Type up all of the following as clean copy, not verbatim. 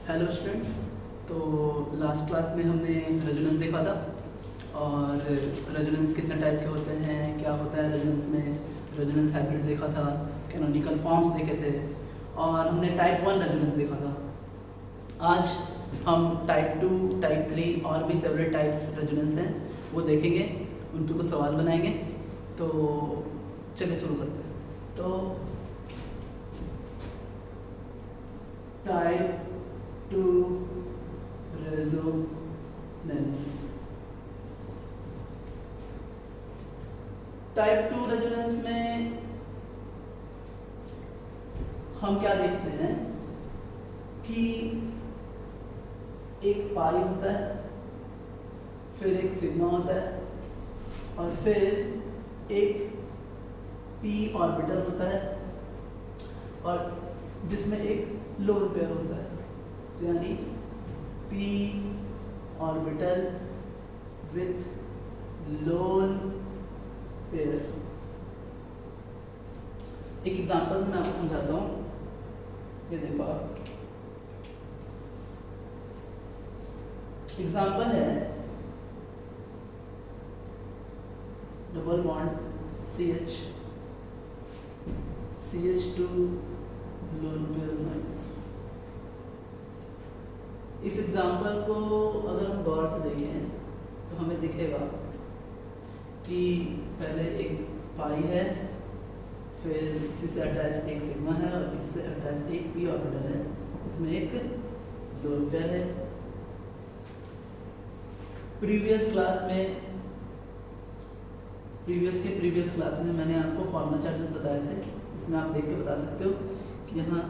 Hello students. तो last class में हमने रेजोनेंस देखा था और रेजोनेंस कितने टाइप के होते हैं, क्या होता है रेजोनेंस में, रेजोनेंस हाइब्रिड देखा था, कैनोनिकल फॉर्म्स देखे थे और हमने टाइप 1 रेजोनेंस देखा था। आज हम टाइप 2, टाइप 3 और भी सेवरल टाइप्स रेजोनेंस हैं वो देखेंगे, उन पर कुछ सवाल बनाएंगे। तो चलिए शुरू करते हैं। तो टाइप 2 रेजोनेंस। टाइप 2 रेजोनेंस में हम क्या देखते हैं कि एक पाई होता है, फिर एक सिग्मा होता है और फिर एक पी ऑर्बिटल होता है और जिसमें एक लोन पेयर होता है, तो यानी P orbital with lone pair. एक एग्जांपल से मैं आपको समझाता हूँ। ये देखो आप, एग्जांपल है double bond CH, CH2 lone pair minus. इस एग्जांपल को अगर हम गौर से देखें तो हमें दिखेगा कि पहले एक पाई है, फिर इसी से अटैच एक सिग्मा है और इससे अटैच एक पी ऑर्बिटल है, इसमें एक लोन पेयर है। प्रीवियस क्लास में मैंने आपको फॉर्मल चार्जेस बताए थे, इसमें आप देख के बता सकते हो कि यहाँ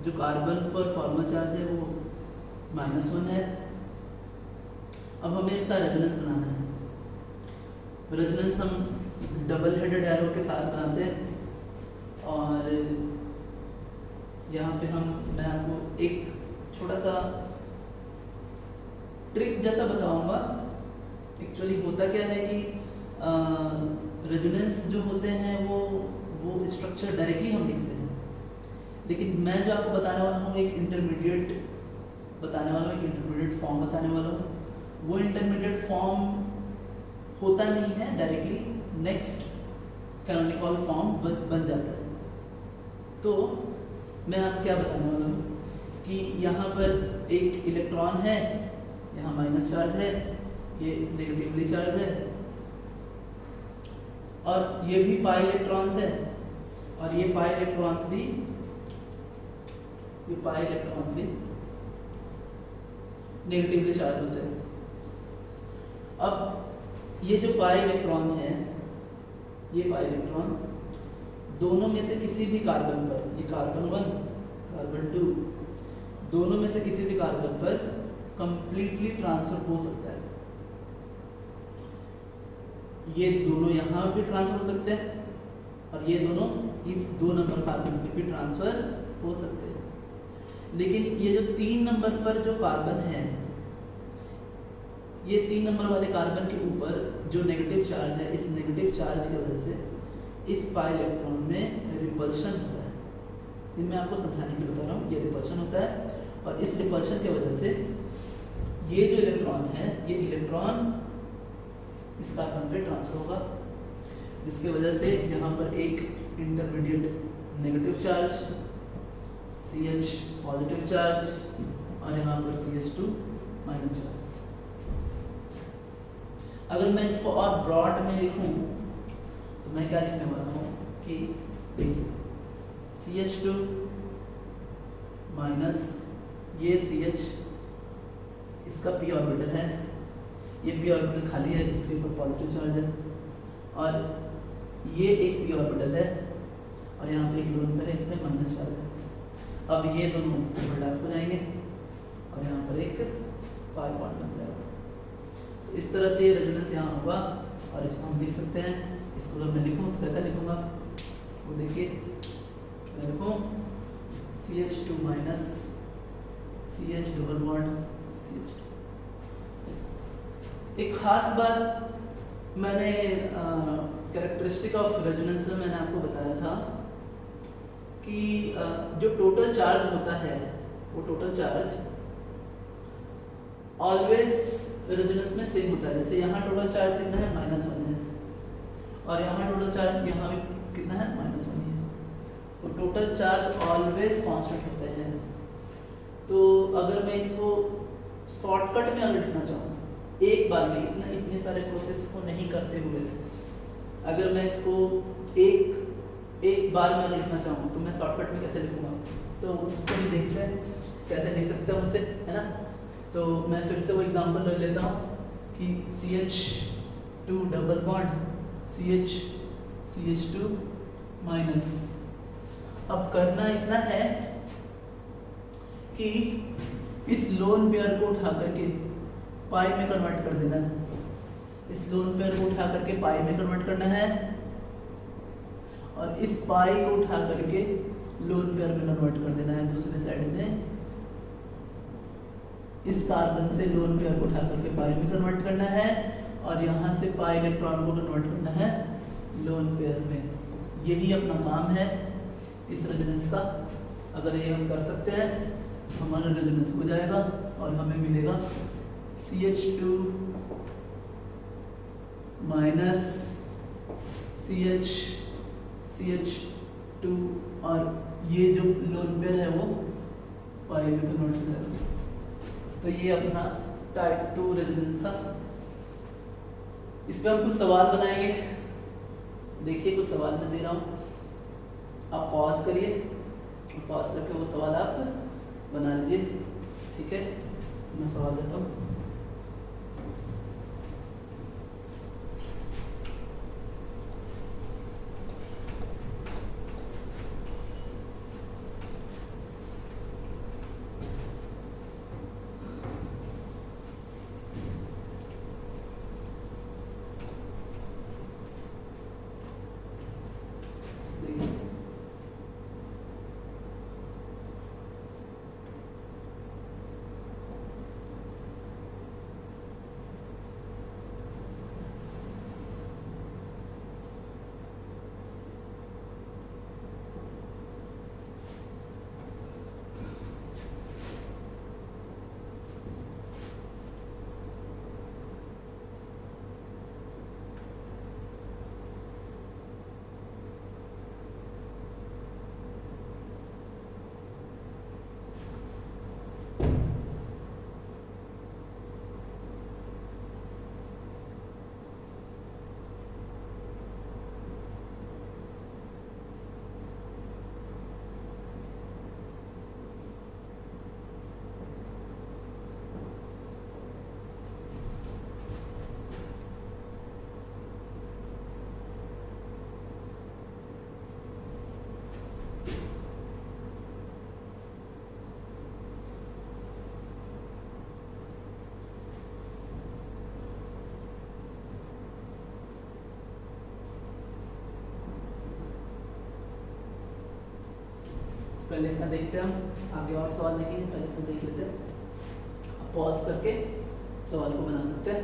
जो कार्बन पर फॉर्मल चार्ज है वो -1 है। अब हमें इसका रेजोनेंस बनाना है। रेजोनेंस हम डबल हेडेड एरो के साथ बनाते हैं और यहाँ पे मैं आपको एक छोटा सा ट्रिक जैसा बताऊंगा। एक्चुअली होता क्या है कि रेजोनेंस जो होते हैं वो स्ट्रक्चर डायरेक्टली हम लिखते हैं, लेकिन मैं जो आपको बताने वाला हूँ एक इंटरमीडिएट फॉर्म बताने वाला हूँ। वो इंटरमीडिएट फॉर्म होता नहीं है डायरेक्टली, नेक्स्ट कैनोनिकल फॉर्म बन जाता है। तो मैं आपको क्या बताने वाला हूँ कि यहाँ पर एक इलेक्ट्रॉन है, यहाँ माइनस चार्ज है, ये नेगेटिवली चार्ज है और ये भी पाई इलेक्ट्रॉन्स है और ये पाई इलेक्ट्रॉन्स भी नेगेटिवली चार्ज होते हैं। अब ये जो पाई इलेक्ट्रॉन है, ये पाई इलेक्ट्रॉन दोनों में से किसी भी कार्बन पर, ये कार्बन 1, कार्बन 2, दोनों में से किसी भी कार्बन पर कंप्लीटली ट्रांसफर हो सकता है। ये दोनों यहाँ भी ट्रांसफर हो सकते हैं और ये दोनों इस 2 नंबर कार्बन पे भी ट्रांसफर हो सकते हैं। लेकिन ये जो 3 नंबर पर जो कार्बन है, ये 3 नंबर वाले कार्बन के ऊपर जो नेगेटिव चार्ज है, इस नेगेटिव चार्ज की वजह से इस पाई इलेक्ट्रॉन में रिपल्शन होता है। ये मैं आपको समझाने के लिए बता रहा हूँ, ये रिपल्शन होता है और इस रिपल्शन की वजह से ये जो इलेक्ट्रॉन है, ये इलेक्ट्रॉन इस कार्बन पे ट्रांसफर होगा, जिसकी वजह से यहाँ पर एक intermediate negative charge CH positive charge और यहाँ पर CH2 माइनस चार्ज। अगर मैं इसको और ब्रॉड में लिखूं तो मैं क्या लिखने वाला हूँ कि देखिए CH2 माइनस ये CH, इसका p ऑर्बिटल है, ये p ऑर्बिटल खाली है, इसके ऊपर पॉजिटिव चार्ज है और ये एक p ऑर्बिटल है और यहाँ पे एक लोन पेयर है, इसमें माइनस चार्ज है। अब ये दोनों ओवरलैप हो जाएंगे और यहाँ पर एक पाई बॉन्ड बन जाएगा। तो इस तरह से रेजोनेंस यहाँ होगा और इसको हम लिख सकते हैं। इसको जब मैं लिखूँ तो कैसा लिखूँगा, वो देखिए, मैं लिखूँ CH2 minus CH double bond CH2। एक खास बात मैंने कैरेक्टरिस्टिक ऑफ रेजोनेंस में मैंने आपको बताया था कि जो टोटल चार्ज होता है वो टोटल चार्ज ऑलवेज रेजोनेंस में सेम होता है। जैसे यहाँ टोटल चार्ज कितना है -1 है और यहाँ टोटल चार्ज यहाँ भी कितना है -1 है, तो टोटल चार्ज ऑलवेज कांस्टेंट होते हैं। तो अगर मैं इसको शॉर्टकट में अगर लिखना चाहूँ एक बार में इतने सारे प्रोसेस को नहीं करते हुए, अगर मैं इसको एक बार में अगर लिखना चाहूँ तो मैं शॉर्टकट में कैसे लिखूँगा, तो उसको भी देखते हैं कैसे लिख सकते हैं उससे, है ना। तो मैं फिर से वो एग्जांपल ले लेता हूँ कि CH2 double bond CH2 minus. अब करना इतना है कि इस लोन पेयर को उठा करके पाई में कन्वर्ट कर देना है, इस लोन पेयर को उठा करके पाई में कन्वर्ट करना है और इस पाई को उठा करके लोन पेयर में कन्वर्ट कर देना है दूसरे साइड में। इस कार्बन से लोन पेयर को उठा करके पाई में कन्वर्ट करना है और यहाँ से पाई इलेक्ट्रॉन को कन्वर्ट करना है लोन पेयर में। यही अपना काम है इस रेजोनेंस का। अगर ये हम कर सकते हैं हमारा रेजोनेंस हो जाएगा और हमें मिलेगा CH2 माइनस CH2 और ये जो लोन पेयर है वो पाई में कन्वर्ट हो जाएगा। तो ये अपना टाइप 2 रेजोनेंस था। इस पर हम कुछ सवाल बनाएंगे। देखिए कुछ सवाल मैं दे रहा हूँ, आप पॉज करिए, पॉज करके वो सवाल आप बना लीजिए, ठीक है। मैं सवाल देता हूँ। पहले इतना देखते हैं, हम आगे और सवाल देखेंगे, पहले इतना देख लेते हैं। पॉज करके सवाल को बना सकते हैं।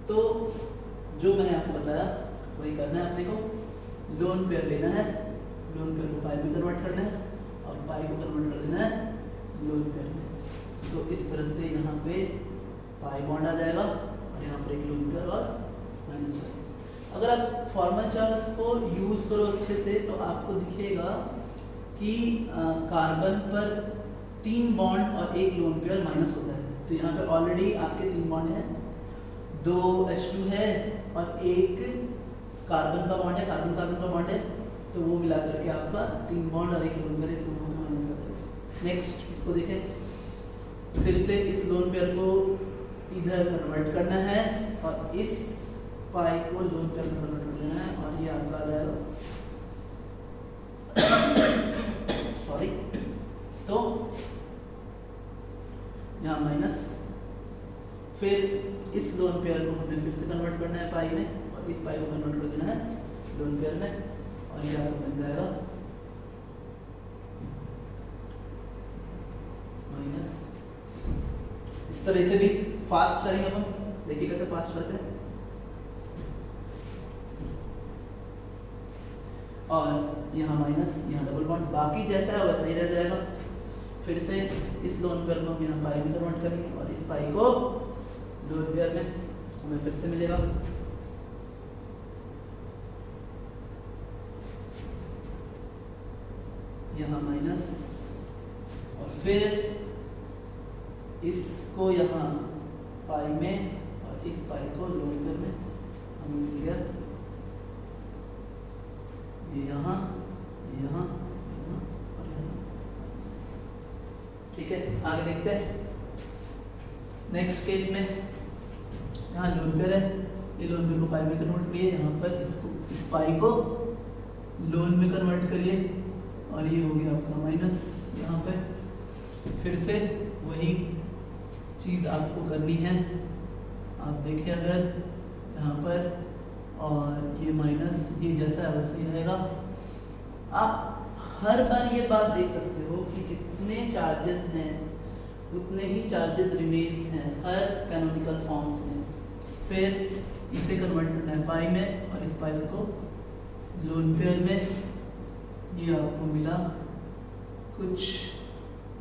तो जो मैंने आपको बताया वही करना है अपने को। लोन पेयर लेना है, लोन पेयर को पाई में कन्वर्ट करना है और पाई को कन्वर्ट कर देना है लोन पेयर में। तो इस तरह से यहाँ पे पाई बॉन्ड आ जाएगा और यहाँ पर एक लोन पेयर और -1। अगर आप फॉर्मल चार्ज को यूज़ करो अच्छे से तो आपको दिखेगा कि कार्बन पर 3 बॉन्ड और 1 लोन पेयर माइनस होता है। तो यहाँ पे ऑलरेडी आपके 3 बॉन्ड हैं, 2 H2 है और 1 कार्बन का बॉन्ड है, कार्बन कार्बन का बॉन्ड है। तो वो मिला करके आपका 3 बॉन्ड और 1 लोन पेयर इस दोनों में माइनस आता है। नेक्स्ट इसको देखें, फिर से इस लोन पेयर को इधर कन्वर्ट करना है और इस पाई को लोन पेयर में कन्वर्ट कर लेना है और ये आपका आ जाएगा सॉरी। तो यहाँ माइनस, फिर इस लोन पेयर को हमें फिर से कन्वर्ट करना है पाई में और इस पाई को कन्वर्ट कर देना है लोन पेयर में और ये आपको बन जाएगा माइनस। इस तरह से भी फास्ट करेंगे अपन, देखिए कैसे फास्ट करते हैं। और यहाँ माइनस, यहाँ डबल बॉन्ड, बाकी जैसा है वैसा ही रह जाएगा। फिर से इस लोन पेयर को हम यहाँ पाई में कन्वर्ट करेंगे और इस पाई को लोन पेयर में हमें फिर से मिलेगा। यहाँ माइनस और फिर इसको यहाँ पाई में और इस पाई को लोन पेयर में हमें मिल गया। ये यहाँ यहाँ यहाँ और यहाँ माइनस। ठीक है, आगे देखते हैं। नेक्स्ट केस में यहाँ लोन पेयर है, ये लोन पेयर को पाई में कन्वर्ट करिए, यहाँ पर इसको इस पाई को लोन में कन्वर्ट करिए और ये हो गया आपका माइनस। यहाँ पे फिर से वही चीज़ आपको करनी है। आप देखिए अगर यहाँ पर और ये माइनस ये जैसा है वैसे ही रहेगा। आप हर बार ये बात देख सकते हो कि जितने चार्जेस हैं उतने ही चार्जेस रिमेन्स हैं हर कैनोनिकल फॉर्म्स में। फिर इसे कन्वर्ट करना है पाई में और इस पाई को लोन पेयर में। ये आपको मिला कुछ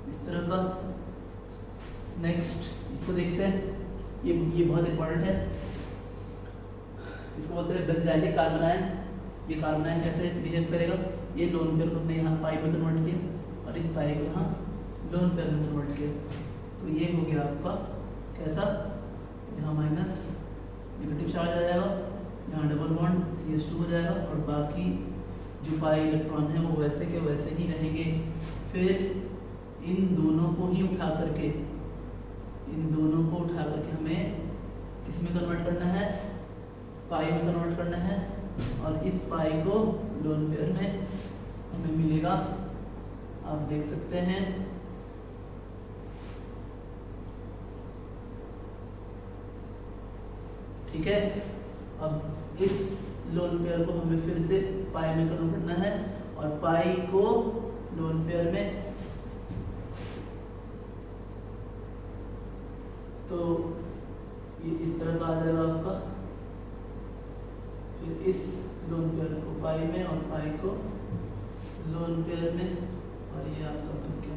इस तरह का। नेक्स्ट इसको देखते हैं, ये बहुत इंपॉर्टेंट है। इसको बोलते हैं बेंजाइलिक कार्बोनाइन। ये कार्बोनाइन कैसे बिहेव करेगा, ये लोन पेयर को हमने यहाँ पाई में कन्वर्ट किया और इस पाई को यहाँ लोन पेयर में कन्वर्ट किया। तो ये हो गया आपका कैसा, यहाँ माइनस नेगेटिव चार्ज आ जाएगा, यहाँ डबल बॉन्ड CH2 हो जाएगा और बाकी जो पाई इलेक्ट्रॉन है वो वैसे के वैसे ही रहेंगे। फिर इन दोनों को ही उठा करके हमें किस में कन्वर्ट करना है, पाई में कन्वर्ट करना है और इस पाई को लोन पेयर में हमें मिलेगा। आप देख सकते हैं ठीक है। अब इस लोन पेयर को हमें फिर से पाई में कन्वर्ट करना है और पाई को लोन पेयर में। तो ये इस तरह का आ जाएगा आपका। फिर इस लोन पेयर को पाई में और पाई को लोन पेयर में और ये आपका बन गया।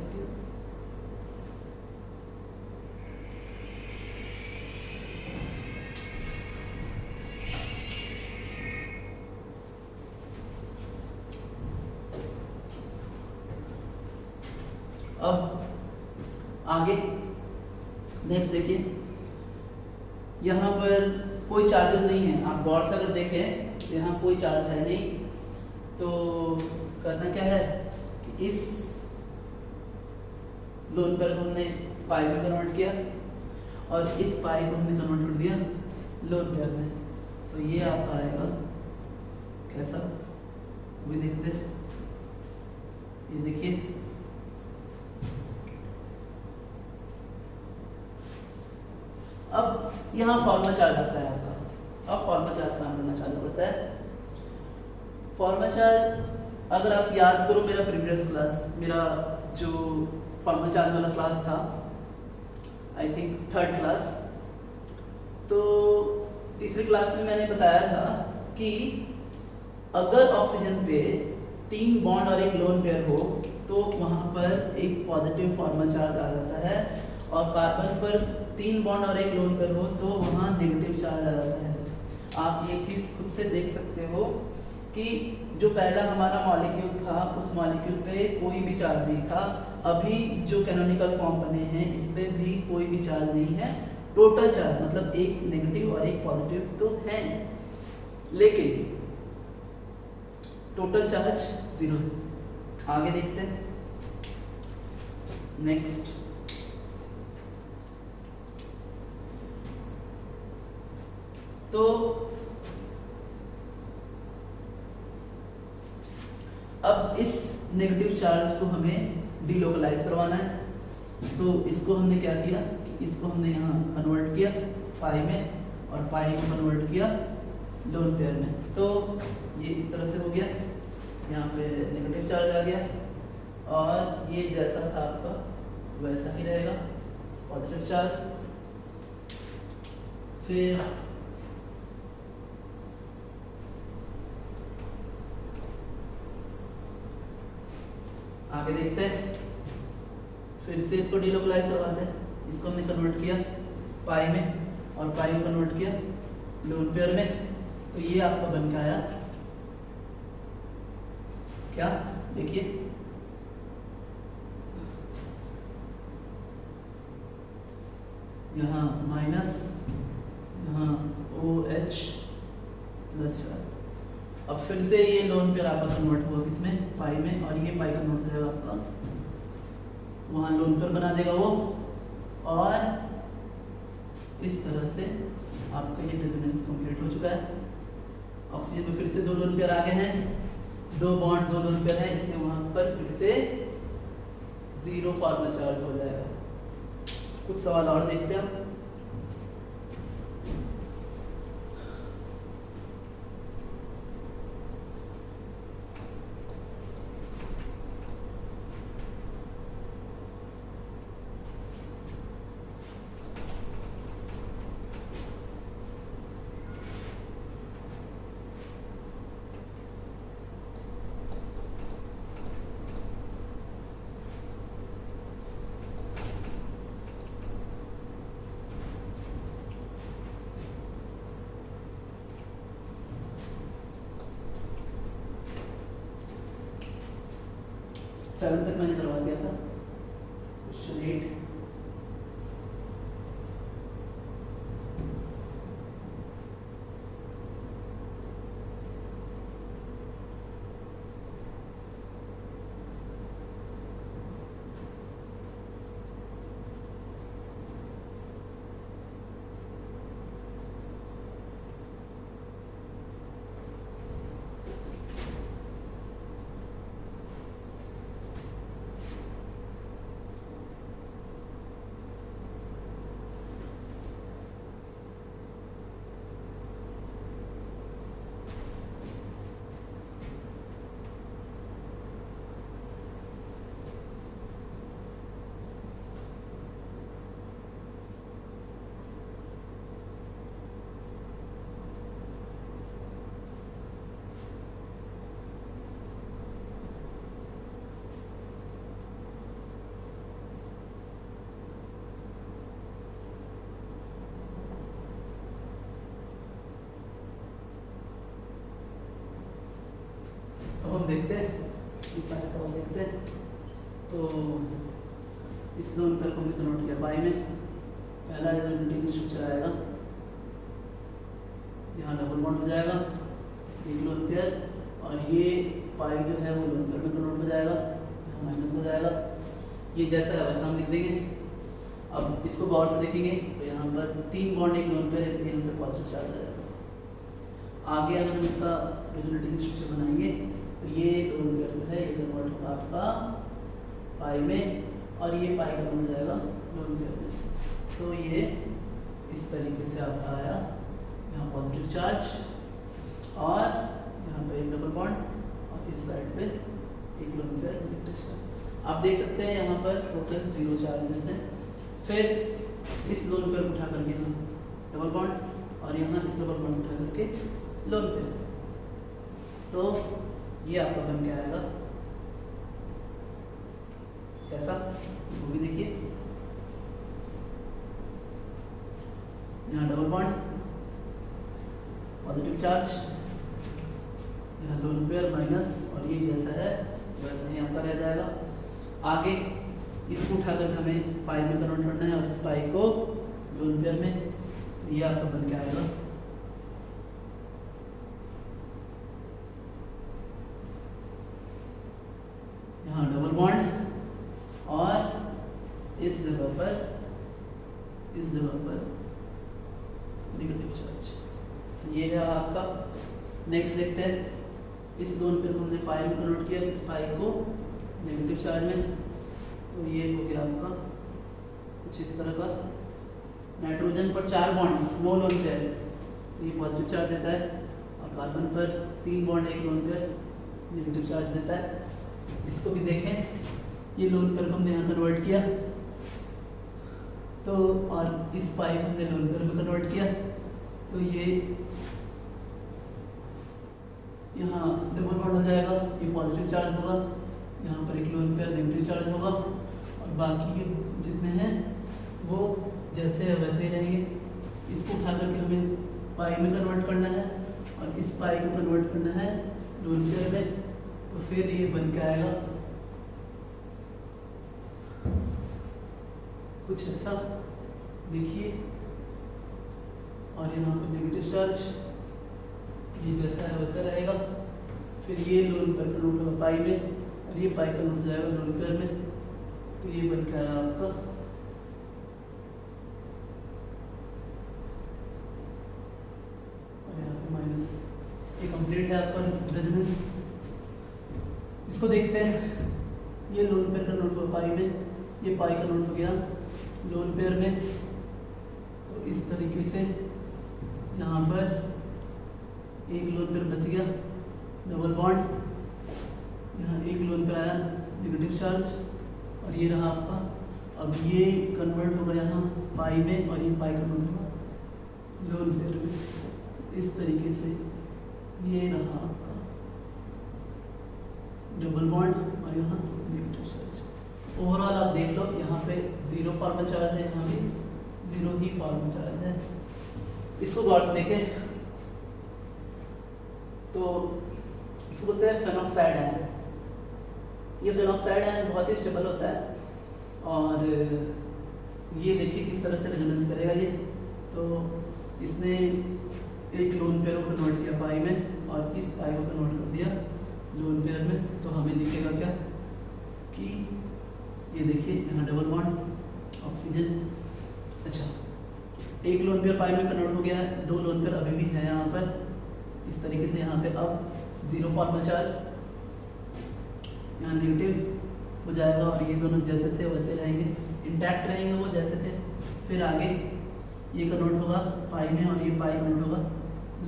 अब आगे नेक्स्ट देखिए, यहाँ पर कोई चार्जेस नहीं है। आप गौर से अगर देखें तो यहाँ कोई चार्ज है नहीं। तो करना क्या है कि इस लोन पेयर को हमने पाई में कन्वर्ट किया और इस पाई को हमने कन्वर्ट कर दिया लोन पेयर में। तो ये आपका आएगा कैसा, वो भी देखते हैं। ये देखिए अब यहाँ फॉर्मूला चार्ज आता है आपका। अब फॉर्मूला चार्ज काम करना चालू होता है। फॉर्मूला चार्ज अगर आप याद करो, मेरा प्रीवियस क्लास, मेरा जो फॉर्मूला चार्ज वाला क्लास था, आई थिंक 3rd क्लास, तो तीसरी क्लास में मैंने बताया था कि अगर ऑक्सीजन पे 3 बॉन्ड और एक लोन पेयर हो तो वहाँ पर एक पॉजिटिव फॉर्मूला चार्ज आ जाता है और कार्बन पर 3 बॉन्ड और एक लोन पेयर हो तो वहाँ नेगेटिव चार्ज आ जाता है। आप ये चीज़ खुद से देख सकते हो कि जो पहला हमारा मॉलिक्यूल था उस मॉलिक्यूल पे कोई भी चार्ज नहीं था। अभी जो कैनोनिकल फॉर्म बने हैं इस पे भी कोई भी चार्ज नहीं है। टोटल चार्ज मतलब एक नेगेटिव और एक पॉजिटिव तो है, लेकिन टोटल चार्ज 0 है। आगे देखते हैं नेक्स्ट। तो अब इस नेगेटिव चार्ज को हमें डीलोकलाइज करवाना है। तो इसको हमने क्या किया कि इसको हमने यहाँ कन्वर्ट किया पाई में और पाई को कन्वर्ट किया लोन पेयर में। तो ये इस तरह से हो गया, यहाँ पे नेगेटिव चार्ज आ गया और ये जैसा था आपका वैसा ही रहेगा पॉजिटिव चार्ज। फिर आगे देखते हैं। फिर से इसको डिलोकलाइज करवाते हैं। इसको हमने कन्वर्ट किया पाई में और पाई में कन्वर्ट किया लोन पेयर में, तो ये आपका बन के आया क्या, देखिए यहाँ माइनस, यहाँ OH प्लस। अब फिर से ये लोन पेयर आपका कन्वर्ट हुआ किसमें, पाई में, और ये पाई कन्वर्ट हो जाएगा आपका, वहाँ लोन पेयर बना देगा वो, और इस तरह से आपका ये रेजोनेंस कंप्लीट हो चुका है। ऑक्सीजन में फिर से 2 लोन पेयर आ गए हैं, 2 बॉन्ड 2 लोन पेयर है, इसलिए वहाँ पर फिर से 0 फॉर्मल चार्ज हो जाएगा। कुछ सवाल और देखते हैं। सेवन तक मैंने करवा दिया था। क्वेश्चन 8 अब हम देखते हैं, ये सारे सवाल देखते हैं। तो इस लोन पेयर को हमने कन्वर्ट किया पाई में। पहला यूनिटी की स्ट्रक्चर आएगा, यहाँ डबल बॉन्ड हो जाएगा, एक लोन पेयर, और ये पाई जो है वो लोन पेयर में कन्वर्ट हो जाएगा, यहाँ माइनस हो जाएगा। ये जैसा है वैसा हम लिख देंगे। अब इसको गौर से देखेंगे तो यहाँ पर 3 बॉन्ड एक लोन पेयर है, इसलिए हम पर पॉजिटिव चार्ज आ जाएगा। आगे अगर हम इसका यूनिटी की स्ट्रक्चर बनाएंगे तो ये लोन पेयर जो है ये कन्वर्ट होगा आपका पाई में, और ये पाई कन्वर्ट हो जाएगा लोन पेयर में। तो ये इस तरीके से आपका आया, यहाँ पॉजिटिव चार्ज और यहाँ पे एक डबल बॉन्ड, और इस साइड पे एक लोन पेयर नेगेटिव चार्ज। आप देख सकते हैं यहाँ पर टोटल 0 चार्जेस हैं। फिर इस लोन पेयर को उठा करके यहाँ डबल बॉन्ड, और यहाँ इस डबल बॉन्ड उठा करके लोन पेयर, तो ये आपका बन के आएगा कैसा, वो भी देखिए। यहाँ डबल बॉन्ड, पॉजिटिव चार्ज, यहाँ लोन पेयर माइनस, और ये जैसा है वैसा ही आपका रह जाएगा। आगे इसको उठाकर हमें पाई में कन्वर्ट करना है, और इस पाई को लोन पेयर में, ये आपका बन के आएगा यहाँ डबल बॉन्ड, और इस जगह पर नेगेटिव चार्ज। ये है आपका। नेक्स्ट देखते हैं, इस लोन पेयर को हमने पाई में कन्वर्ट किया, इस पाई को नेगेटिव चार्ज में, तो ये हो गया आपका कुछ इस तरह का। नाइट्रोजन पर 4 बॉन्ड, 9 लोन पेयर, तो ये पॉजिटिव चार्ज देता है, और कार्बन पर 3 बॉन्ड एक लोन पेयर नेगेटिव चार्ज देता है। इसको भी देखें, ये लोन पेयर को हमने यहाँ कन्वर्ट किया, तो और इस पाई को हमने लोन पेयर में कन्वर्ट किया, तो ये यहाँ डबल बॉन्ड हो जाएगा, ये पॉजिटिव चार्ज होगा, यहाँ पर एक लोन पेयर नेगेटिव चार्ज होगा, और बाकी जितने हैं वो जैसे है वैसे ही रहेंगे। इसको उठा करके हमें पाई में कन्वर्ट करना है और इस पाई को कन्वर्ट करना है लोन पेयर में, तो फिर ये बन के आएगा कुछ ऐसा, देखिए। और यहाँ पर नेगेटिव चार्ज ये जैसा है वैसा रहेगा। फिर ये लोन पेयर कन्वर्ट होगा पाई में और ये पाई कन्वर्ट हो जाएगा लोन पेयर में, तो ये बन के आया आपका और यहाँ पे माइनस। ये कंप्लीट है आपका रेजोनेंस। इसको देखते हैं। ये लोन पेयर कन्वर्ट हुआ पाई में, ये पाई कन्वर्ट हो गया लोन पेयर में। तो इस तरीके से यहाँ पर एक लोन पेयर बच गया डबल बॉन्ड, यहाँ एक लोन पेयर आया नेगेटिव चार्ज और ये रहा आपका। अब ये कन्वर्ट होगा यहाँ पाई में और ये पाई कन्वर्ट होगा लोन पेयर में। इस तरीके से ये रहा आपका डबल बॉन्ड और यहाँ नेगेटिव चार्ज। ओवरऑल आप देख लो, यहाँ पे जीरो फॉर्मल चार्ज है, यहाँ भी जीरो ही फॉर्मल चार्ज है। इसको गौर से देखें तो इसको बोलते हैं फेनॉक्साइड आयन। ये फेनॉक्साइड आयन बहुत ही स्टेबल होता है और ये देखिए किस तरह से रेजोनेंस करेगा ये। तो इसने एक लोन पेयर को कन्वर्ट किया पाई में और इस पाई को कन्वर्ट कर दिया लोन पेयर में। तो हमें दिखेगा क्या कि ये देखिए यहाँ डबल बॉन्ड ऑक्सीजन। अच्छा, एक लोन पेयर पाई में कन्वर्ट हो गया है, दो लोन पेयर अभी भी है यहाँ पर। इस तरीके से यहाँ पे अब जीरो फॉर्मल चार्ज, यहाँ नेगेटिव हो जाएगा और ये दोनों जैसे थे वैसे रहेंगे, इंटैक्ट रहेंगे वो जैसे थे। फिर आगे ये कन्वर्ट होगा पाई में और ये पाई कन्वर्ट होगा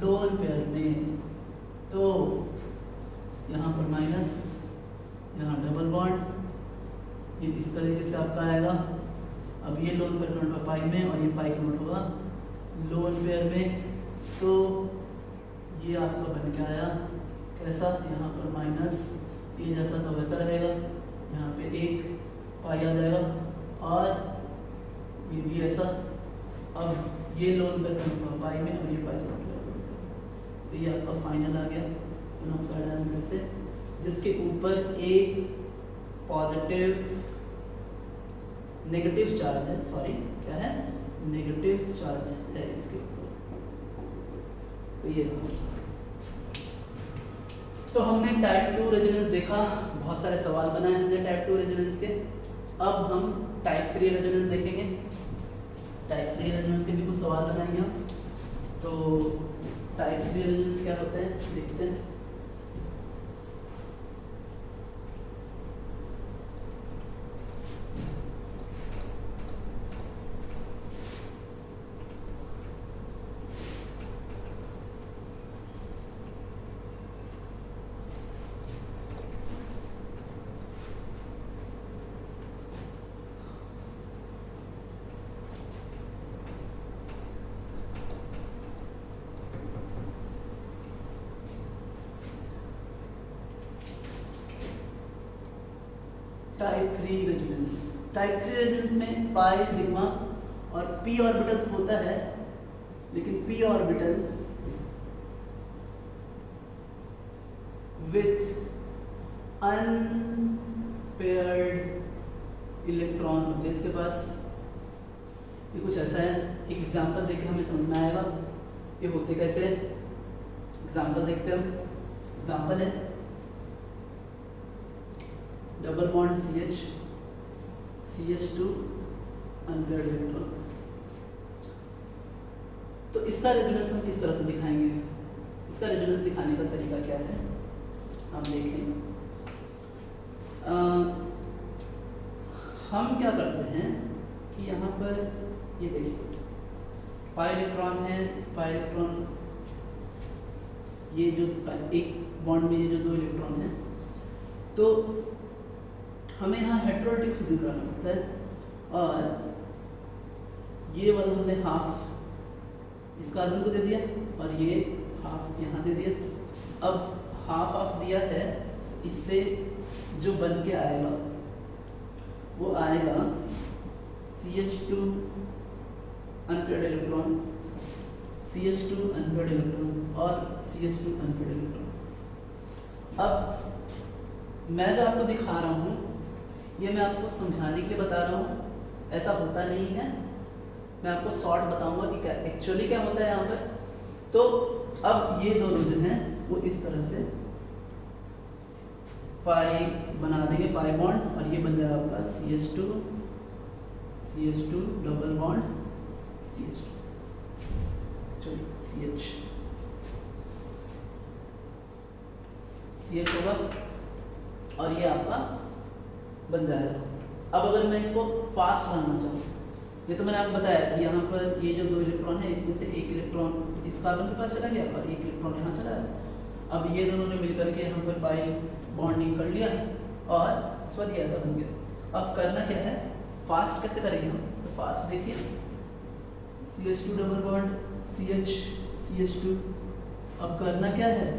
लोन पेयर में। तो यहाँ पर माइनस, यहाँ डबल बॉन्ड, ये इस तरीके से आपका आएगा। अब ये लोन पेयर कन्वर्ट होगा पाई में और ये पाई कन्वर्ट होगा लोन पेयर में। तो ये आपका बन के आया कैसा, यहाँ पर माइनस, ये जैसा था वैसा रहेगा, यहाँ पे एक पाई आ जाएगा और ये भी ऐसा। अब ये लोन पेयर कन्वर्ट होगा पाई में और ये पाई कन्वर्ट होगा, तो ये आपका फाइनल आ गया फेनॉक्साइड आयन में से, जिसके ऊपर एक पॉजिटिव नेगेटिव चार्ज है, सॉरी क्या है, नेगेटिव चार्ज है इसके ऊपर। तो ये तो हमने टाइप 2 रेजोनेंस देखा, बहुत सारे सवाल बनाए हमने टाइप 2 रेजोनेंस के। अब हम टाइप 3 रेजोनेंस देखेंगे। टाइप 3 रेजोनेंस के भी कुछ सवाल बनाएंगे हम। तो टाइप 3 रेजोनेंस क्या होते हैं देखते हैं। Type 3 resonance. टाइप 3 रेजोनेंस में पाई, सिग्मा और पी ऑर्बिटल होता है, लेकिन P orbital with unpaired electron होते हैं इसके पास। ये कुछ ऐसा है, एक एग्जांपल देके हमें समझ में आएगा ये होते कैसे। एग्जांपल देखते हैं हम। एग्जांपल है double bond CH2 unpaired electron. तो इसका रेजोनेंस हम किस तरह से दिखाएंगे, इसका रेजोनेंस दिखाने का तरीका क्या है आप देखें। हम क्या करते हैं कि यहाँ पर ये देखिए पाई इलेक्ट्रॉन है, पाई इलेक्ट्रॉन, ये जो एक बॉन्ड में ये जो दो इलेक्ट्रॉन है, तो हमें यहाँ हेटेरोटिक फिजिक्स करना पड़ता है। और ये वाला हमने हाफ इस कार्बन को दे दिया और ये हाफ यहाँ दे दिया। अब हाफ हाफ दिया है, इससे जो बन के आएगा वो आएगा CH2 unpaired electron, CH2 unpaired electron और CH2 अनपेयर्ड इलेक्ट्रॉन। अब मैं जो आपको दिखा रहा हूँ ये मैं आपको समझाने के लिए बता रहा हूँ, ऐसा होता नहीं है। मैं आपको शॉर्ट बताऊंगा कि क्या एक्चुअली क्या होता है यहाँ पर। तो अब ये दोनों जो हैं वो इस तरह से पाई बना देंगे, पाई बॉन्ड, और ये बन जाएगा आपका CH2 डबल बॉन्ड CH2, चलिए CH होगा और ये आपका बन जाएगा। अब अगर मैं इसको फास्ट बनाना चाहूँ, ये तो मैंने आपको बताया कि यहाँ पर ये जो दो इलेक्ट्रॉन है इसमें से एक इलेक्ट्रॉन इस कार्बन के पास चला गया और एक इलेक्ट्रॉन यहाँ चला गया। अब ये दोनों ने मिलकर के यहाँ पर पाई बॉन्डिंग कर लिया और इस पर ये ऐसा बन गया। अब करना क्या है, फास्ट कैसे करेंगे हम, तो फास्ट देखिए CH2 डबल बॉन्ड CH2। अब करना क्या है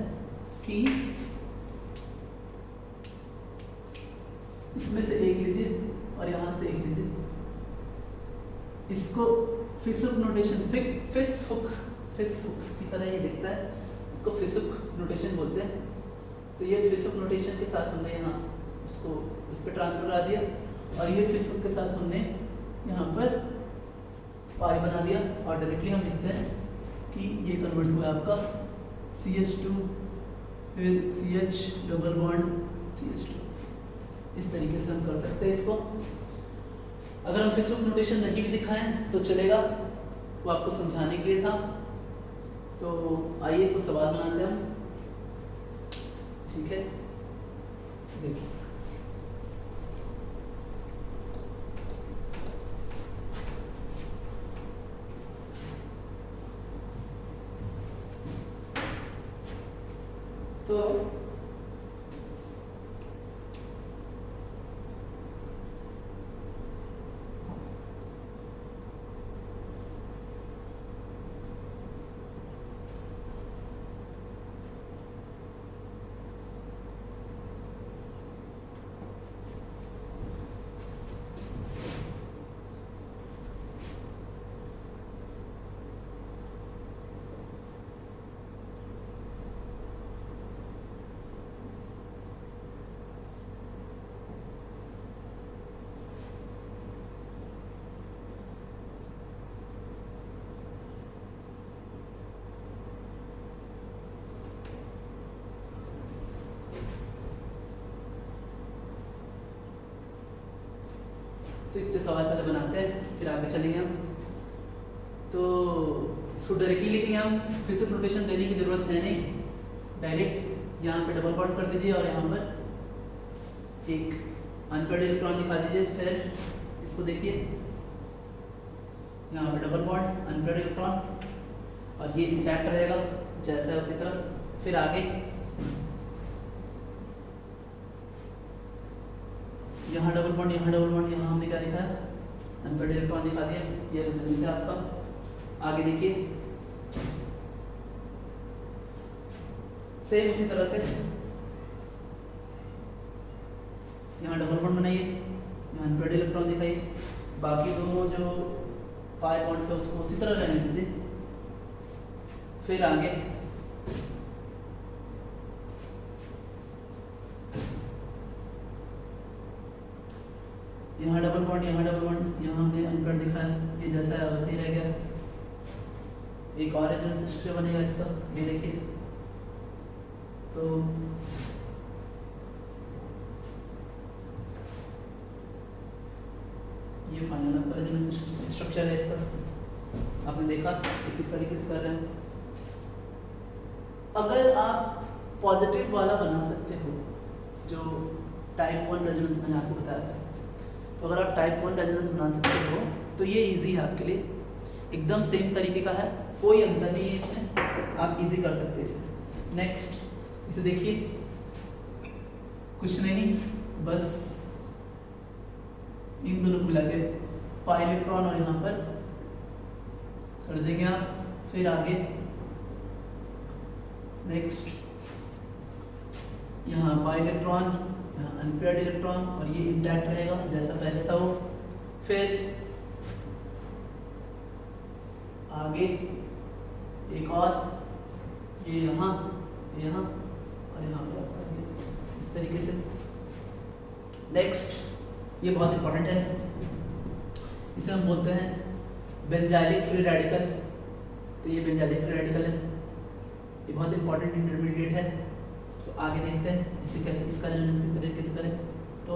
कि इसमें से एक लीजिए और यहाँ से एक लीजिए, इसको fish hook notation, fish hook की तरह ये दिखता है, इसको फिश हुक नोटेशन बोलते हैं। तो ये फिश हुक नोटेशन के साथ हमने यहाँ उसको इस पर ट्रांसफर करा दिया और ये फिश हुक के साथ हमने यहाँ पर पाई बना दिया और डायरेक्टली हम लिखते हैं कि ये कन्वर्ट हुआ आपका CH2 फिर CH डबल बॉन्ड CH2। इस तरीके से हम कर सकते हैं इसको। अगर हम फिश हुक नोटेशन नहीं भी दिखाएं तो चलेगा, वो आपको समझाने के लिए था। तो आइए कुछ सवाल बनाते हैं हम, ठीक है। देखिए तो इतने सवाल पहले बनाते हैं फिर आगे चलेंगे हम। तो इसको डायरेक्टली लिखेंगे हम, फिश हुक नोटेशन देने की ज़रूरत है नहीं, डायरेक्ट यहाँ पे डबल बॉन्ड कर दीजिए और यहाँ पर एक अनपेयर्ड इलेक्ट्रॉन दिखा दीजिए। फिर इसको देखिए यहाँ पे डबल बॉन्ड अनपेयर्ड इलेक्ट्रॉन और ये इंटैक्ट रहेगा जैसा है उसी तरह। फिर आगे यहाँ डबल बॉन्ड, यहाँ डबल बॉन्ड, यहाँ हमने क्या लिखा है अनपेयर्ड इलेक्ट्रॉन दिखा दिया, ये रेजोनेंस है आपका। आगे देखिए सेम उसी तरह से यहाँ डबल बॉन्ड बनाइए, यहाँ अनपेयर्ड इलेक्ट्रॉन दिखाइए, बाकी दोनों जो पाई बॉन्ड्स है उसको उसी तरह रहने दीजिए। फिर आगे यहाँ डबल बॉन्ड, यहाँ डबल बॉन्ड, यहाँ हमने अनपेयर्ड दिखा है, ये जैसा है वैसे ही रह गया। एक और रेजोनेंस स्ट्रक्चर बनेगा इसका, ये देखिए। तो ये फाइनल आपका रेजोनेंस स्ट्रक्चर है इसका, आपने देखा कि किस तरीके से कर रहे हैं। अगर आप पॉजिटिव वाला बना सकते हो जो टाइप 1 रेजोनेंस मैंने आपको बताया था, तो अगर आप टाइप 1 रेजोनेंस बना सकते हो तो ये इजी है आपके लिए, एकदम सेम तरीके का है, कोई अंतर नहीं है इसमें, आप इजी कर सकते हैं इसे। नेक्स्ट इसे देखिए, कुछ नहीं, बस इन दोनों को मिला के पाई इलेक्ट्रॉन और यहाँ पर कर देंगे आप। फिर आगे नेक्स्ट यहाँ पाई इलेक्ट्रॉन यहाँ अनपेयर्ड इलेक्ट्रॉन और ये इंटैक्ट रहेगा जैसा पहले था वो। फिर आगे एक और, ये यहाँ और यहाँ पर आपका इस तरीके से। नेक्स्ट ये बहुत इंपॉर्टेंट है, इसे हम बोलते हैं बेंजाइलिक फ्री रेडिकल। तो ये बेंजाइलिक फ्री रेडिकल है, ये बहुत इंपॉर्टेंट इंटरमीडिएट है। तो आगे देखते हैं इसे कैसे, इसका रेजोनेंस किस तरीके से करें। तो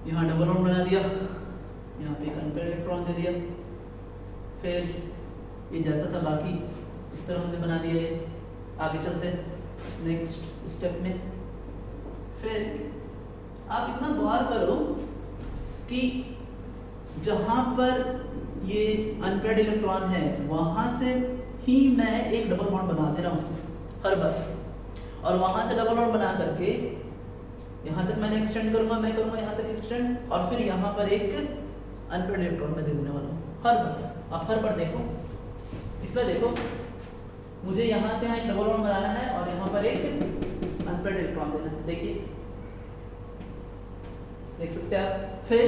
यहाँ डबल बॉन्ड बना दिया, यहाँ पे एक अनपेयर्ड इलेक्ट्रॉन दे दिया, फिर ये जैसा था बाकी इस तरह हमने बना दिया। ये आगे चलते हैं नेक्स्ट स्टेप में। फिर आप इतना गौर करो कि जहाँ पर ये अनपेयर्ड इलेक्ट्रॉन है वहाँ से ही मैं एक डबल बॉन्ड बना दे रहा हूँ हर बार, और वहाँ से डबल बॉन्ड बना करके यहाँ तक मैंने एक्सटेंड करूँगा, मैं करूँगा यहाँ तक एक्सटेंड, और फिर यहाँ पर एक अनपेयर्ड इलेक्ट्रॉन में दे देने वाला हूँ हर बार। आप हर बार देखो, इसमें देखो मुझे यहाँ से यहाँ एक डबल बॉन्ड बनाना है और यहाँ पर एक अनपेयर्ड इलेक्ट्रॉन देना है। देखिए, देख सकते हैं आप। फिर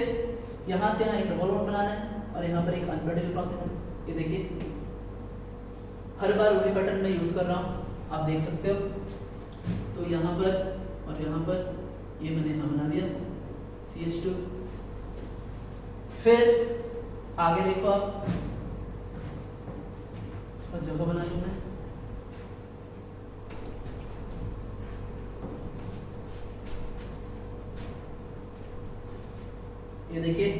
यहाँ से यहाँ एक डबल बॉन्ड बनाना है और यहाँ पर एक अनपेयर्ड इलेक्ट्रॉन देना है। ये देखिए, हर बार वही पैटर्न में यूज कर रहा हूँ, आप देख सकते हो। तो यहाँ पर और यहाँ पर ये मैंने यहाँ बना दिया CH2। फिर आगे देखो आप, और जगह बना लूँ मैं। ये देखिए,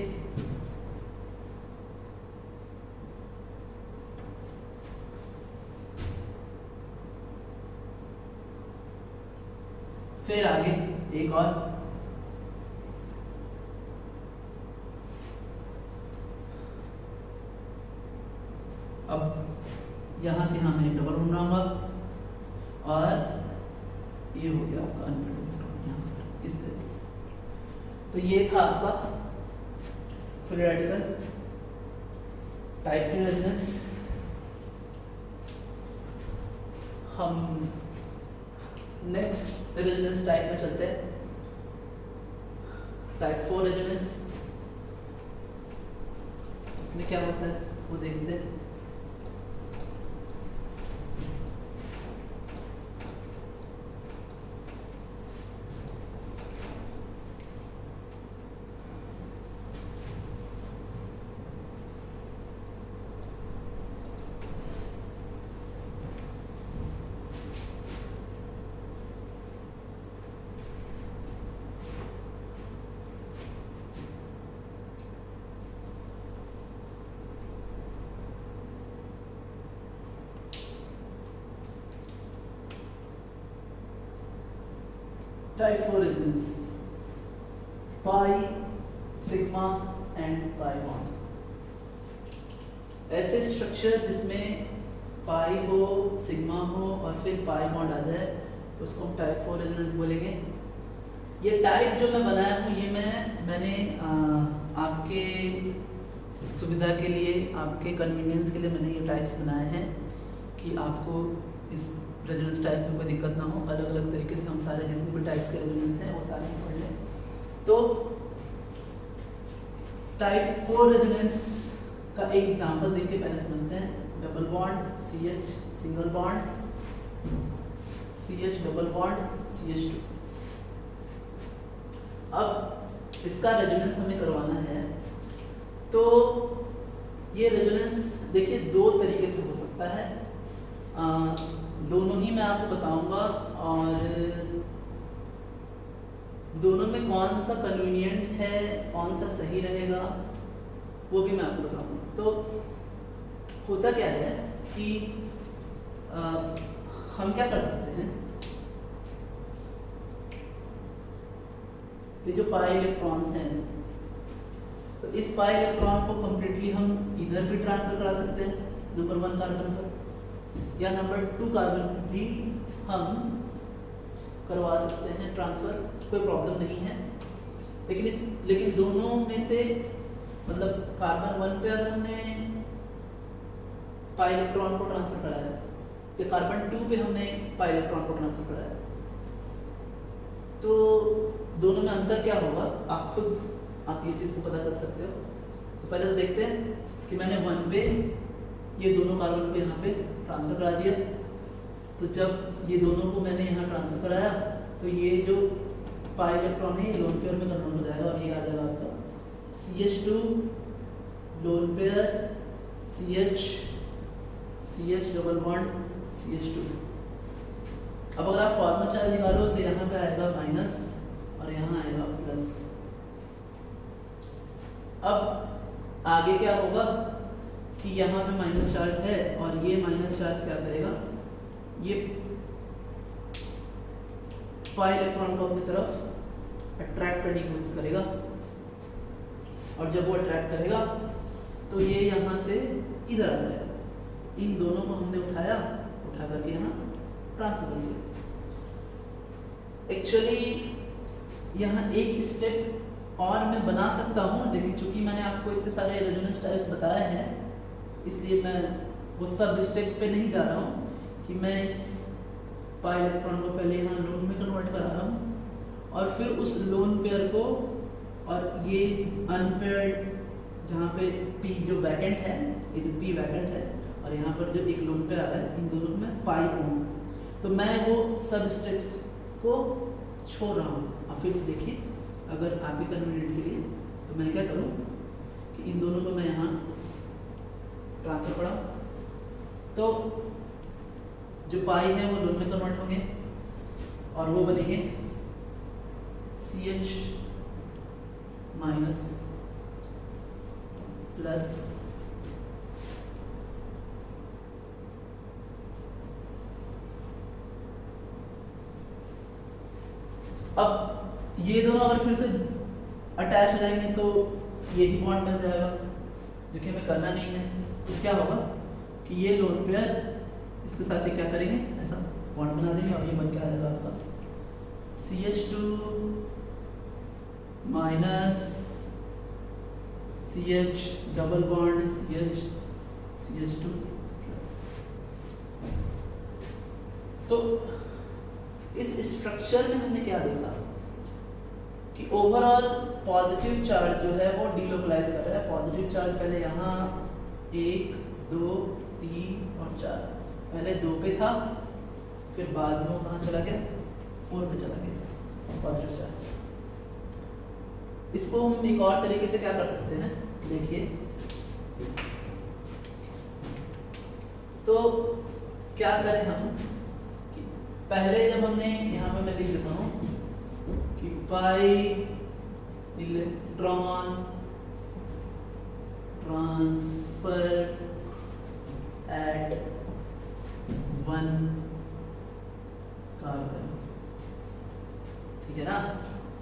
फिर आगे एक और, अब यहां से मैं एक डबल बॉन्ड बनाऊंगा और ये हो गया आपका अनपेयर्ड इलेक्ट्रॉन यहाँ पर इस तरीके से। तो ये था आपका फ्री रेडिकल टाइप 3 रेजोनेंस। हम नेक्स्ट रेजोनेंस टाइप में चलते हैं, टाइप 4 रेजोनेंस। इसमें क्या होता है वो देखते हैं। Type 4 resonance, pi, sigma and pi bond। ऐसे स्ट्रक्चर जिसमें पाई हो, सिग्मा हो और फिर पाई बॉन्ड आ जाए तो उसको हम टाइप 4 रेजोनेंस बोलेंगे। ये टाइप जो मैं बनाया हूँ ये मैंने आपके सुविधा के लिए, आपके कन्वीनियंस के लिए मैंने ये टाइप्स बनाए हैं कि आपको इस रेजोनेंस टाइप में कोई दिक्कत ना हो। अलग अलग तरीके से हम सारे जितने भी टाइप्स के रेजोनेंस हैं वो सारे हम पढ़ लें। तो टाइप 4 रेजोनेंस का एक एग्जांपल देख के पहले समझते हैं। Double bond CH, single bond CH, double bond CH2। अब इसका रेजोनेंस हमें करवाना है तो ये रेजोनेंस देखिए दो तरीके से हो सकता है। दोनों ही मैं आपको बताऊंगा और दोनों में कौन सा कन्वीनियंट है, कौन सा सही रहेगा वो भी मैं आपको बताऊंगा। तो होता क्या है कि हम क्या कर सकते हैं, ये जो पाई इलेक्ट्रॉन्स हैं तो इस पाई इलेक्ट्रॉन को कंप्लीटली हम इधर भी ट्रांसफर करा सकते हैं नंबर 1 कार्बन पर, या नंबर 2 कार्बन पर भी हम करवा सकते हैं ट्रांसफर, कोई प्रॉब्लम नहीं है। लेकिन दोनों में से मतलब कार्बन 1 पे अगर हमने पाई इलेक्ट्रॉन को ट्रांसफर कराया तो कार्बन 2 पे हमने पाई इलेक्ट्रॉन को ट्रांसफर कराया। तो दोनों में अंतर क्या होगा आप ये चीज़ को पता कर सकते हो। तो पहले तो देखते हैं कि मैंने 1 पे ये दोनों कार्बन को यहाँ पे ट्रांसफर करा दिया। तो जब ये दोनों को मैंने यहाँ ट्रांसफर कराया तो ये जो पाई इलेक्ट्रॉन है ये लोन पेयर में कन्वर्ट हो जाएगा और ये आ जाएगा आपका CH2 lone pair CH double bond CH2। अब अगर आप फॉर्मल चार्ज निकालो तो यहाँ पे आएगा माइनस और यहाँ आएगा प्लस। अब आगे क्या होगा कि यहाँ पे माइनस चार्ज है और ये माइनस चार्ज क्या करेगा, ये पाई इलेक्ट्रॉन को अपनी तरफ अट्रैक्ट करने की कोशिश करेगा और जब वो अट्रैक्ट करेगा तो ये यहाँ से इधर आ जाएगा। इन दोनों को हमने उठा करके यहाँ ट्रांसफर कर दिया। एक्चुअली यहाँ एक स्टेप और मैं बना सकता हूँ, लेकिन चूंकि मैंने आपको इतने सारे रेजोनेंस टाइप्स बताए हैं इसलिए मैं वो सब स्टेप पे नहीं जा रहा हूँ कि मैं इस पाई इलेक्ट्रॉन को पहले यहाँ लोन में कन्वर्ट करा रहा हूँ और फिर उस लोन पेयर को और ये अनपेयर्ड जहाँ पे P जो वैकेंट है, ये जो P वैकेंट है और यहाँ पर जो एक लोन पेयर आ रहा है, इन दोनों में पाई कहूँगा। तो मैं वो सब स्टेप्स को छोड़ रहा हूँ। अब फिर से देखिए, अगर आप ही कन्वीनियंट के लिए तो मैं क्या करूँ कि इन दोनों को मैं यहाँ ट्रांसफर कराऊँ तो जो पाई है वो लोन में कन्वर्ट होंगे और वो बनेंगे CH माइनस प्लस अब ये दोनों अगर फिर से अटैच हो जाएंगे तो ये ही बॉन्ड बन जाएगा, जो कि हमें करना नहीं है। तो क्या होगा कि ये लोन पेयर इसके साथ ही क्या करेंगे, ऐसा बॉन्ड बना देंगे और ये बन के आ जाएगा आपका CH2 minus CH double bond CH2 plus. तो इस स्ट्रक्चर में हमने क्या देखा कि ओवरऑल पॉजिटिव चार्ज जो है वो डीलोकलाइज कर रहा है। पॉजिटिव चार्ज पहले यहाँ 1 2 3 और 4, पहले 2 पे था फिर बाद में वो कहाँ चला गया, 4 पे चला गया पॉजिटिव चार्ज। इसको हम एक और तरीके से क्या कर सकते हैं, देखिए। तो क्या करें हम कि पहले जब हमने यहाँ पे मैं लिख देता हूँ कि pi electron transfer at 1 carbon, ठीक है ना।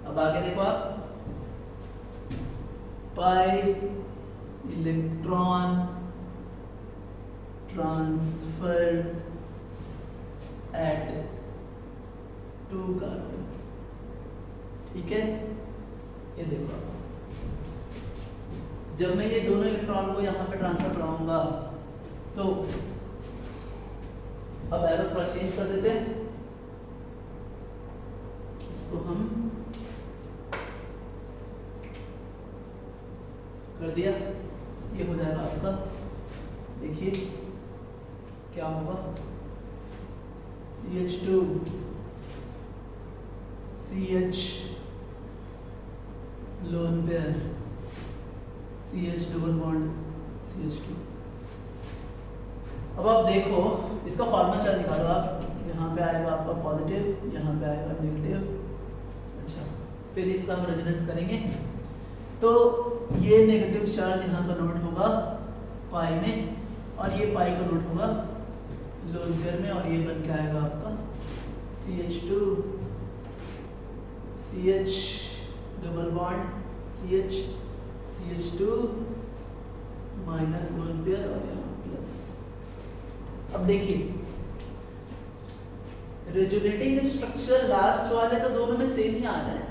अब आगे देखो आप, pi electron transfer at 2 carbon, ठीक है। ये देखो, जब मैं ये दोनों इलेक्ट्रॉन को यहाँ पे ट्रांसफर कराऊंगा तो अब एरो थोड़ा चेंज कर देते हैं, इसको हम कर दिया, ये हो जाएगा आपका, देखिए क्या होगा, CH2 CH lone pair CH double bond CH2। अब आप देखो इसका फॉर्मूला चार्ज निकालो आप, यहाँ पे आएगा आपका पॉजिटिव, यहाँ पे आएगा नेगेटिव। अच्छा, फिर इसका हम रेजोनेंस करेंगे तो ये नेगेटिव चार्ज यहाँ कन्वर्ट होगा पाई में और ये पाई कन्वर्ट होगा लोन पेयर में और ये बन के आएगा आपका CH2 CH double bond CH2 minus lone pair और यहाँ प्लस। अब देखिए रेजोनेटिंग स्ट्रक्चर लास्ट वाले तो दोनों में सेम ही आ रहा है,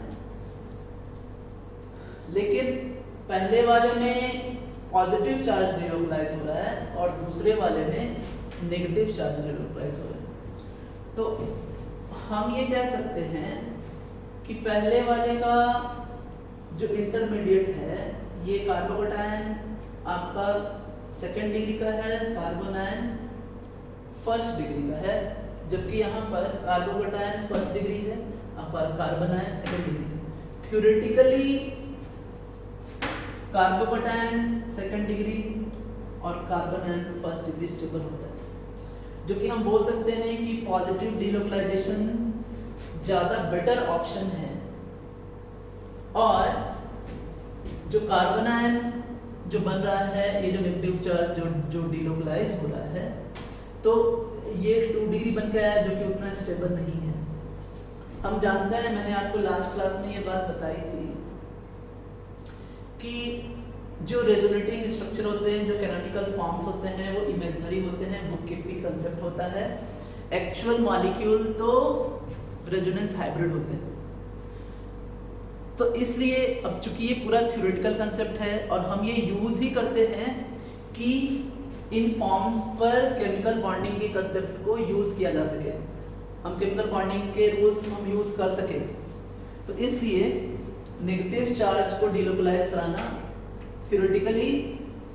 लेकिन पहले वाले में पॉजिटिव चार्ज डीलोकलाइज हो रहा है और दूसरे वाले में नेगेटिव चार्ज डिलोकलाइज हो गए। तो हम ये कह सकते हैं कि पहले वाले का जो इंटरमीडिएट है ये कार्बोकैटायन आपका सेकेंड डिग्री का है, कार्बोनायन फर्स्ट डिग्री का है, जबकि यहाँ पर कार्बोकैटायन फर्स्ट डिग्री है, कार्बोनायन सेकेंड डिग्री है। थ्योरेटिकली कार्बोकैटायन सेकेंड डिग्री और कार्बोनायन फर्स्ट डिग्री स्टेबल होता है, जो कि हम बोल सकते हैं कि पॉजिटिव डिलोकलाइजेशन ज़्यादा बेटर ऑप्शन है। और जो कार्बोनायन जो बन रहा है, ये जो नेगेटिव चार्ज जो डिलोकलाइज हो रहा है, तो ये 2 डिग्री बन गया है, जो कि उतना स्टेबल नहीं है। हम जानते हैं, मैंने आपको लास्ट क्लास में ये बात बताई थी कि जो रेजोनेटिंग स्ट्रक्चर होते हैं, जो कैनोनिकल फॉर्म्स होते हैं, वो इमेजिनरी होते हैं, बुक कीपिंग कंसेप्ट होता है। एक्चुअल मॉलिक्यूल तो रेजोनेंस हाइब्रिड होते हैं। तो इसलिए अब चूंकि ये पूरा थ्योरेटिकल कंसेप्ट है और हम ये यूज ही करते हैं कि इन फॉर्म्स पर केमिकल बॉन्डिंग के कंसेप्ट को यूज किया जा सके, हम केमिकल बॉन्डिंग के रूल्स हम यूज कर सके। तो इसलिए नेगेटिव चार्ज को डिलोकलाइज कराना थ्योरेटिकली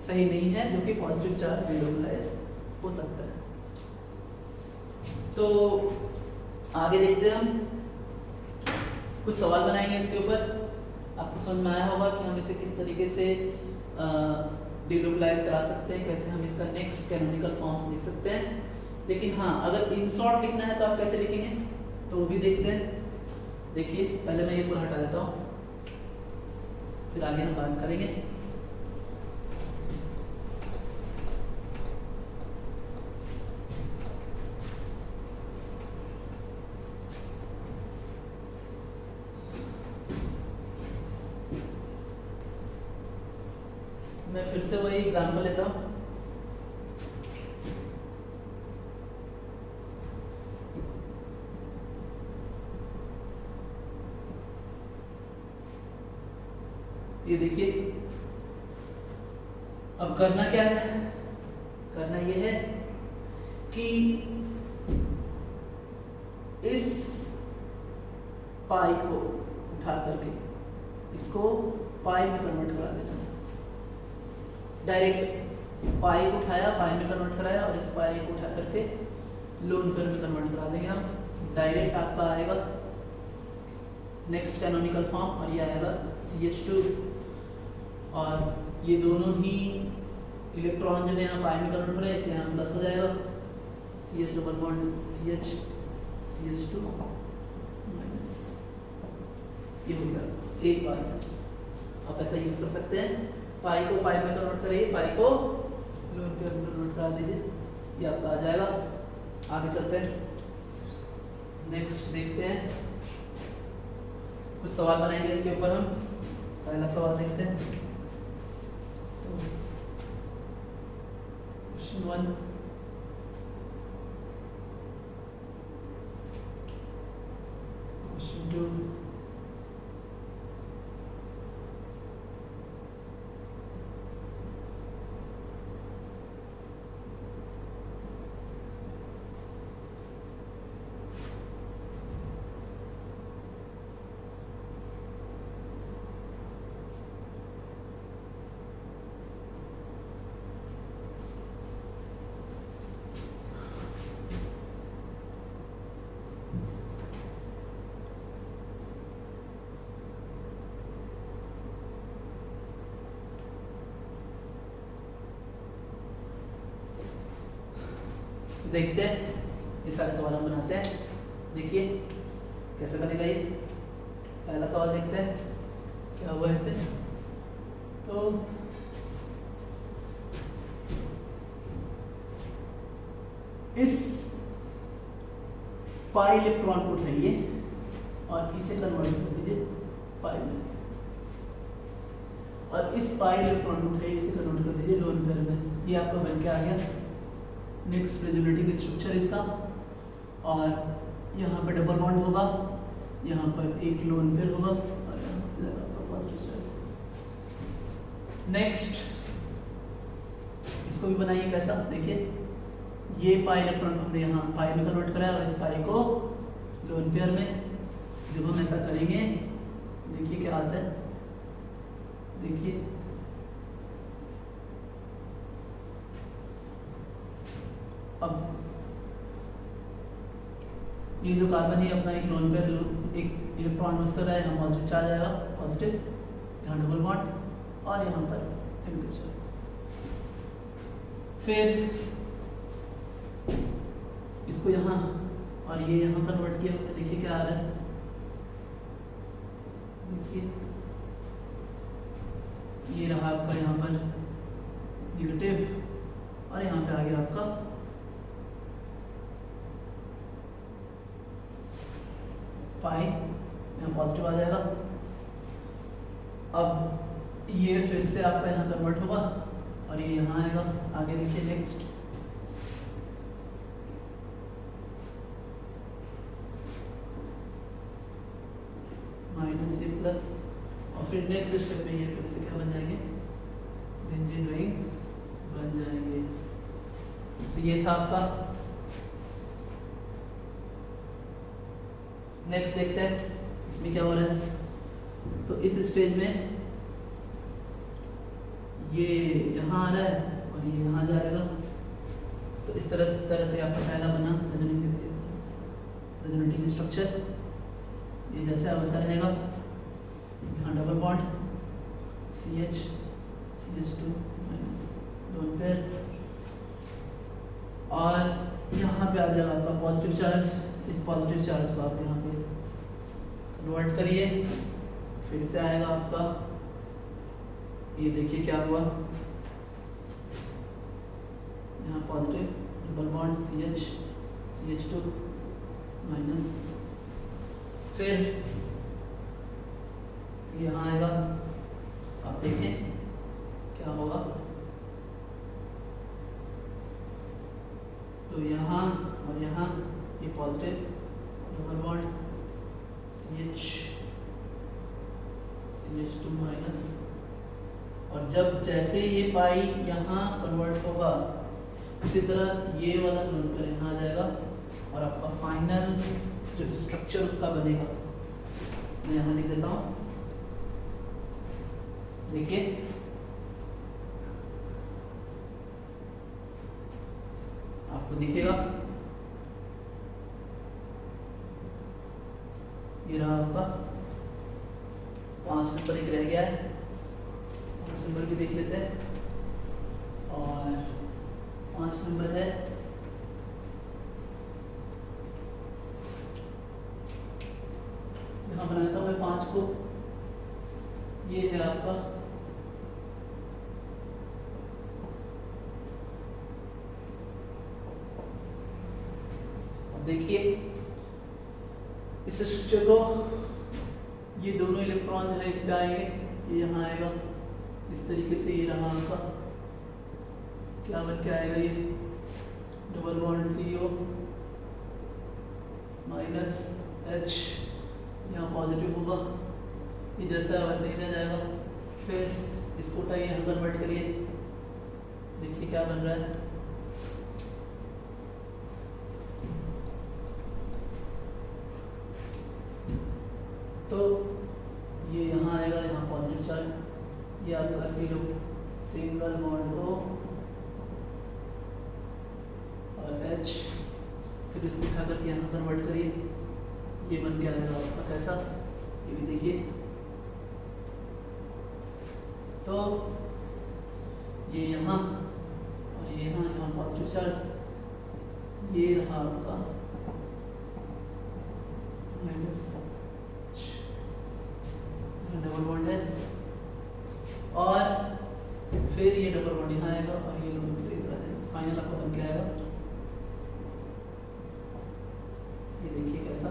सही नहीं है, जो कि पॉजिटिव चार्ज डिलोकलाइज हो सकता है। तो आगे देखते हैं, हम कुछ सवाल बनाएंगे इसके ऊपर। आपको समझ में आया होगा कि हम इसे किस तरीके से डिलोकलाइज करा सकते हैं, कैसे हम इसका नेक्स्ट कैनोनिकल फॉर्म्स लिख सकते हैं। लेकिन हाँ, अगर इन शॉर्ट लिखना है तो आप कैसे लिखेंगे, तो वो भी देखते हैं। देखिए, पहले मैं ये पूरा हटा देता हूँ, फिर आगे हम बात करेंगे। मैं फिर से वही एग्जांपल लेता हूँ। ये देखिए, अब करना क्या है, करना ये है कि इस पाई को उठा करके इसको पाई में कन्वर्ट करा देना है। डायरेक्ट पाई को उठाया, पाई में कन्वर्ट कराया, और इस पाई को उठा करके लोन पेयर में कन्वर्ट करा देंगे हम। डायरेक्ट आपका आएगा नेक्स्ट कैनोनिकल फॉर्म, और ये आएगा CH2, और ये दोनों ही इलेक्ट्रॉन जो है यहाँ पाई में कन्वर्ट करें, इसलिए यहाँ प्लस हो जाएगा, CH double bond CH CH2 minus, ये हो गया एक बार में। आप ऐसा यूज कर सकते हैं, पाई को पाई में कन्वर्ट करिए, पाई को लोन पेयर में कन्वर्ट करा दीजिए, ये आपका आ जाएगा। आगे चलते हैं, नेक्स्ट देखते हैं, कुछ सवाल बनाएंगे इसके ऊपर हम। पहला सवाल देखते हैं, क्वेश्चन 1, क्वेश्चन 2, देखते हैं, ये सारे सवाल हम बनाते हैं। देखिए कैसे बनेगा ये। पहला सवाल देखते हैं क्या हुआ इससे। तो इस पाई इलेक्ट्रॉन को उठाइए और इसे कन्वर्ट कर दीजिए पाई में, और इस पाई इलेक्ट्रॉन को उठाइए, इसे कन्वर्ट कर दीजिए लोन पेयर में। ये आपका बन के आ गया नेक्स्ट रेजोनेटिंग स्ट्रक्चर इसका, और यहाँ पर डबल बॉन्ड होगा, यहाँ पर एक लोन पेयर होगा, और यहाँ पर आपका पॉजिटिव चार्ज। नेक्स्ट इसको भी बनाइए कैसा, देखिए ये पाई इलेक्ट्रॉन हमने यहाँ पाई में कन्वर्ट करा है और इस पाई को लोन पेयर में। जब हम ऐसा करेंगे देखिए क्या आता है, देखिए अब ये जो कार्बन है अपना एक लोन पेयर एक इलेक्ट्रॉन लूज कर रहा है, यहाँ पॉजिटिव चार्ज आएगा, पॉजिटिव, यहाँ डबल बॉन्ड और यहाँ पर नेगेटिव चार्ज। फिर इसको यहाँ और ये यहाँ कन्वर्ट किया, देखिए क्या आ रहा है, देखिए ये रहा आपका यहाँ पर नेगेटिव और यहाँ पे आ गया आपका पाई, यहाँ पॉजिटिव आ जाएगा। अब ये फिर से आपका यहाँ कन्वर्ट होगा और ये यहाँ आएगा। आगे देखिए नेक्स्ट, माइनस ए प्लस और फिर नेक्स्ट स्टेप में ये फिर से क्या बन जाएंगे, बेंजीन रिंग बन जाएंगे। तो ये था आपका। नेक्स्ट देखते हैं इसमें क्या हो रहा है। तो इस स्टेज में ये यहाँ आ रहा है और ये यहाँ जा रहेगा। तो इस तरह से आपका पहला बना रेजोनेटिंग स्ट्रक्चर, ये जैसा वैसा रहेगा। यहाँ double bond CH2 minus lone pair और यहाँ पे आ जाएगा आपका पॉजिटिव चार्ज। इस पॉजिटिव चार्ज को आप यहाँ पे कन्वर्ट करिए, फिर से आएगा आपका, ये देखिए क्या हुआ, यहाँ positive double bond CH2 minus, फिर यहाँ आएगा, आप देखें क्या होगा। तो यहाँ और यहाँ ये positive double bond CH2 minus और जब जैसे ये पाई यहाँ कन्वर्ट होगा उसी तरह ये वाला लोन पर यहाँ आ जाएगा और आपका फाइनल जो स्ट्रक्चर उसका बनेगा। मैं यहाँ लिख देता हूँ, देखिए आपको दिखेगा, ये रहा आपका 5 नंबर एक रह गया है, 5 नंबर भी देख लेते हैं। और 5 नंबर है यहाँ बनाया था मैं 5 को, ये है आपका देखिए इस स्ट्रक्चर को, ये दोनों इलेक्ट्रॉन जो है इस पे आएंगे, ये यहाँ आएगा इस तरीके से। ये रहा आपका क्या बन के आएगा, ये double bond CO minus H, यहाँ पॉजिटिव होगा, ये जैसा है वैसे ही रह जाएगा। फिर इसको उठाइए, यहाँ कन्वर्ट करिए, देखिए क्या बन रहा है। तो ये यहाँ आएगा, यहाँ पॉजिटिव चार्ज, ये आपका सिंगल बॉन्ड O और H, फिर इसको उठा करके यहाँ कन्वर्ट करिए, ये बन के आएगा आपका कैसा, ये भी देखिए। तो ये यहाँ और ये यहाँ पॉजिटिव चार्ज, ये रहा आपका माइनस डबल बॉन्ड है और फिर ये डबल बॉन्ड यहाँ आएगा और ये लोन पेयर आ जाएगा। फाइनल आपका बन के आएगा, ये देखिए कैसा।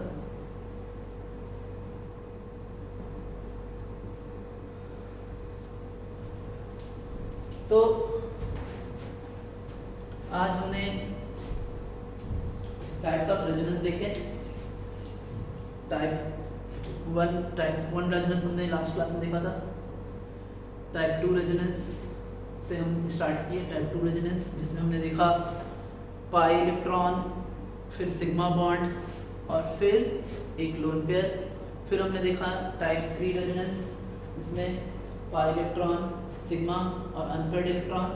तो आज हमने टाइप्स ऑफ रेजोनेंस देखे। टाइप 1 रेजोनेंस हमने लास्ट क्लास में देखा था। टाइप 2 रेजोनेंस से हम स्टार्ट किए। टाइप 2 रेजोनेंस जिसमें हमने देखा पाई इलेक्ट्रॉन, फिर सिग्मा बॉन्ड और फिर एक लोन पेयर। फिर हमने देखा टाइप 3 रेजोनेंस जिसमें पाई इलेक्ट्रॉन, सिग्मा और अनपेयर्ड इलेक्ट्रॉन।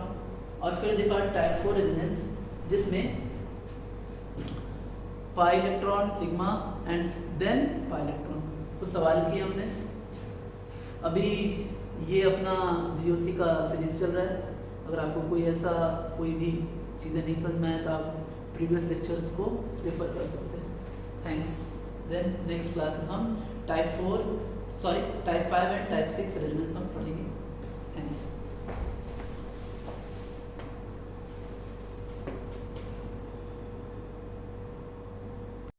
और फिर देखा टाइप 4 रेजोनेंस जिसमें pi electron, sigma and then pi electron. कुछ सवाल किए हमने। अभी ये अपना जीओसी का सीरीज चल रहा है। अगर आपको कोई भी चीज़ें नहीं समझ में आए तो आप प्रीवियस लेक्चर्स को रेफर कर सकते हैं। थैंक्स। देन नेक्स्ट क्लास में हम टाइप 5 एंड टाइप 6 रेजोनेंस हम पढ़ेंगे। थैंक्स।